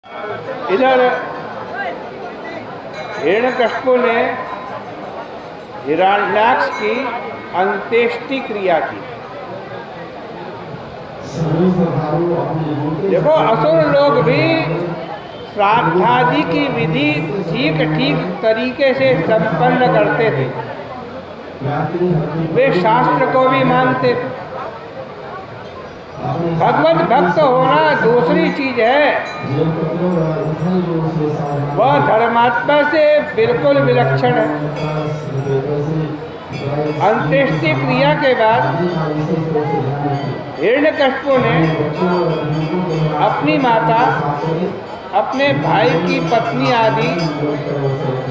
इधर हिरण्यकश्यप ने हिरण्याक्ष की अंत्येष्टि क्रिया की। देखो, असुर लोग भी श्राद्धादि की विधि ठीक तरीके से संपन्न करते थे। वे शास्त्र को भी मानते थे। भगवत भक्त होना दूसरी चीज है, वह धर्मात्मा से बिल्कुल विलक्षण है। अंत्येष्टि क्रिया के बाद हिरण्यकश्यप ने अपनी माता, अपने भाई की पत्नी आदि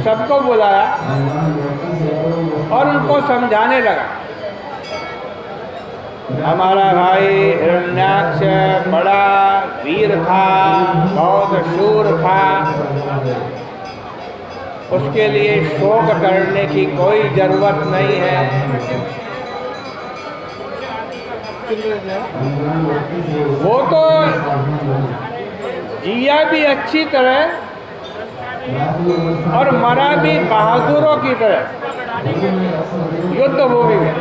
सबको बुलाया और उनको समझाने लगा। हमारा भाई हिरण्याक्ष बड़ा वीर था, बहुत शूर था, उसके लिए शोक करने की कोई जरूरत नहीं है। वो तो जिया भी अच्छी तरह और मरा भी बहादुरों की तरह युद्ध भूमि में।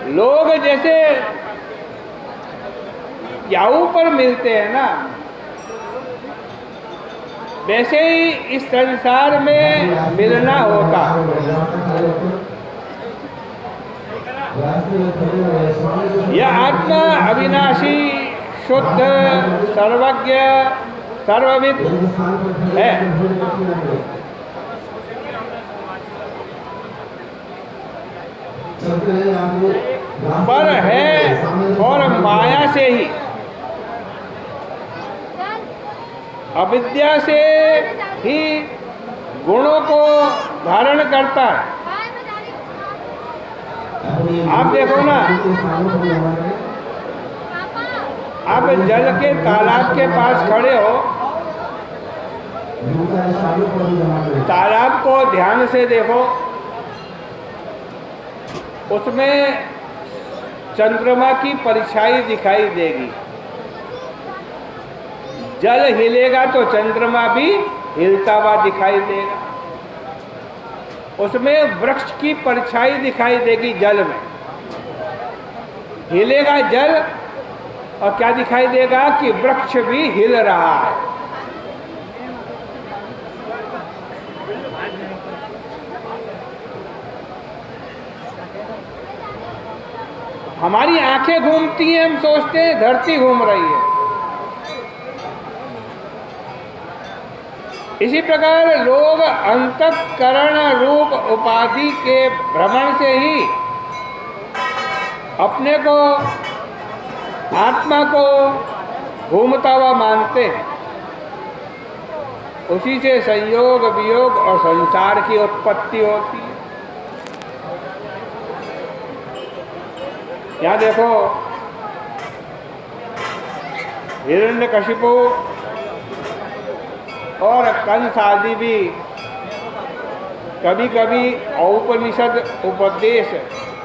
लोग जैसे याहू पर मिलते हैं ना, वैसे ही इस संसार में मिलना होता। यह आत्मा अविनाशी, शुद्ध, सर्वज्ञ, सर्वविद है। पर है और माया से ही, अविद्या से ही गुणों को धारण करता है। आप देखो ना, आप जल के तालाब के पास खड़े हो, तालाब को ध्यान से देखो, उसमें चंद्रमा की परछाई दिखाई देगी। जल हिलेगा तो चंद्रमा भी हिलता हुआ दिखाई देगा। उसमें वृक्ष की परछाई दिखाई देगी। जल में हिलेगा जल और क्या दिखाई देगा कि वृक्ष भी हिल रहा है। हमारी आंखें घूमती हैं, हम सोचते हैं धरती घूम रही है। इसी प्रकार लोग अंतःकरण रूप उपाधि के भ्रमण से ही अपने को, आत्मा को घूमता हुआ मानते हैं। उसी से संयोग, वियोग और संसार की उत्पत्ति होती है। यहाँ देखो, हिरण्यकशिपु और कंस आदि भी कभी कभी औपनिषद उपदेश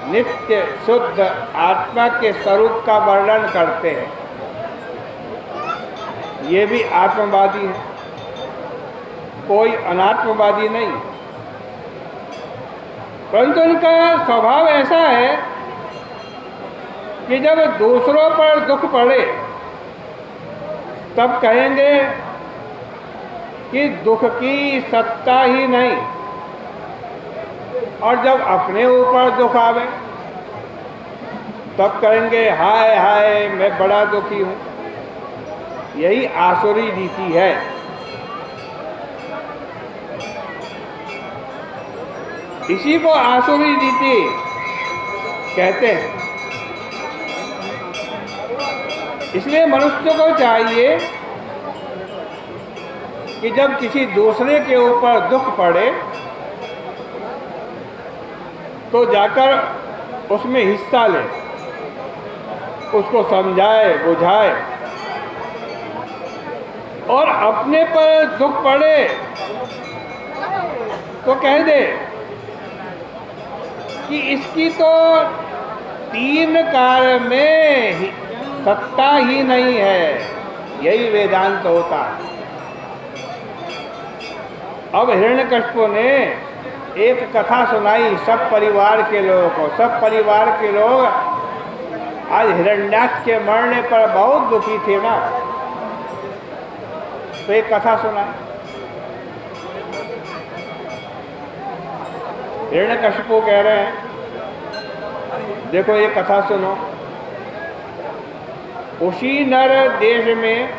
नित्य शुद्ध आत्मा के स्वरूप का वर्णन करते हैं। ये भी आत्मवादी है, कोई अनात्मवादी नहीं। परंतु उनका स्वभाव ऐसा है कि जब दूसरों पर दुख पड़े तब कहेंगे कि दुख की सत्ता ही नहीं, और जब अपने ऊपर दुख आवे तब कहेंगे हाय हाय मैं बड़ा दुखी हूँ। यही आसुरी रीति है। इसी को आसुरी रीति कहते हैं। इसलिए मनुष्य को चाहिए कि जब किसी दूसरे के ऊपर दुख पड़े तो जाकर उसमें हिस्सा ले, उसको समझाए, बुझाए, और अपने पर दुख पड़े तो कह दे कि इसकी तो 3 काल में सत्ता ही नहीं है, यही वेदांत होता है। अब हिरण्यकशिपु ने एक कथा सुनाई सब परिवार के लोगों को। सब परिवार के लोग आज हिरण्याक्ष के मरने पर बहुत दुखी थे ना, तो एक कथा सुना। हिरण्यकशिपु कह रहे हैं, देखो ये कथा सुनो। उसी नर देश में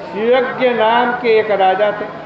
शिवज्ञ नाम के एक राजा थे।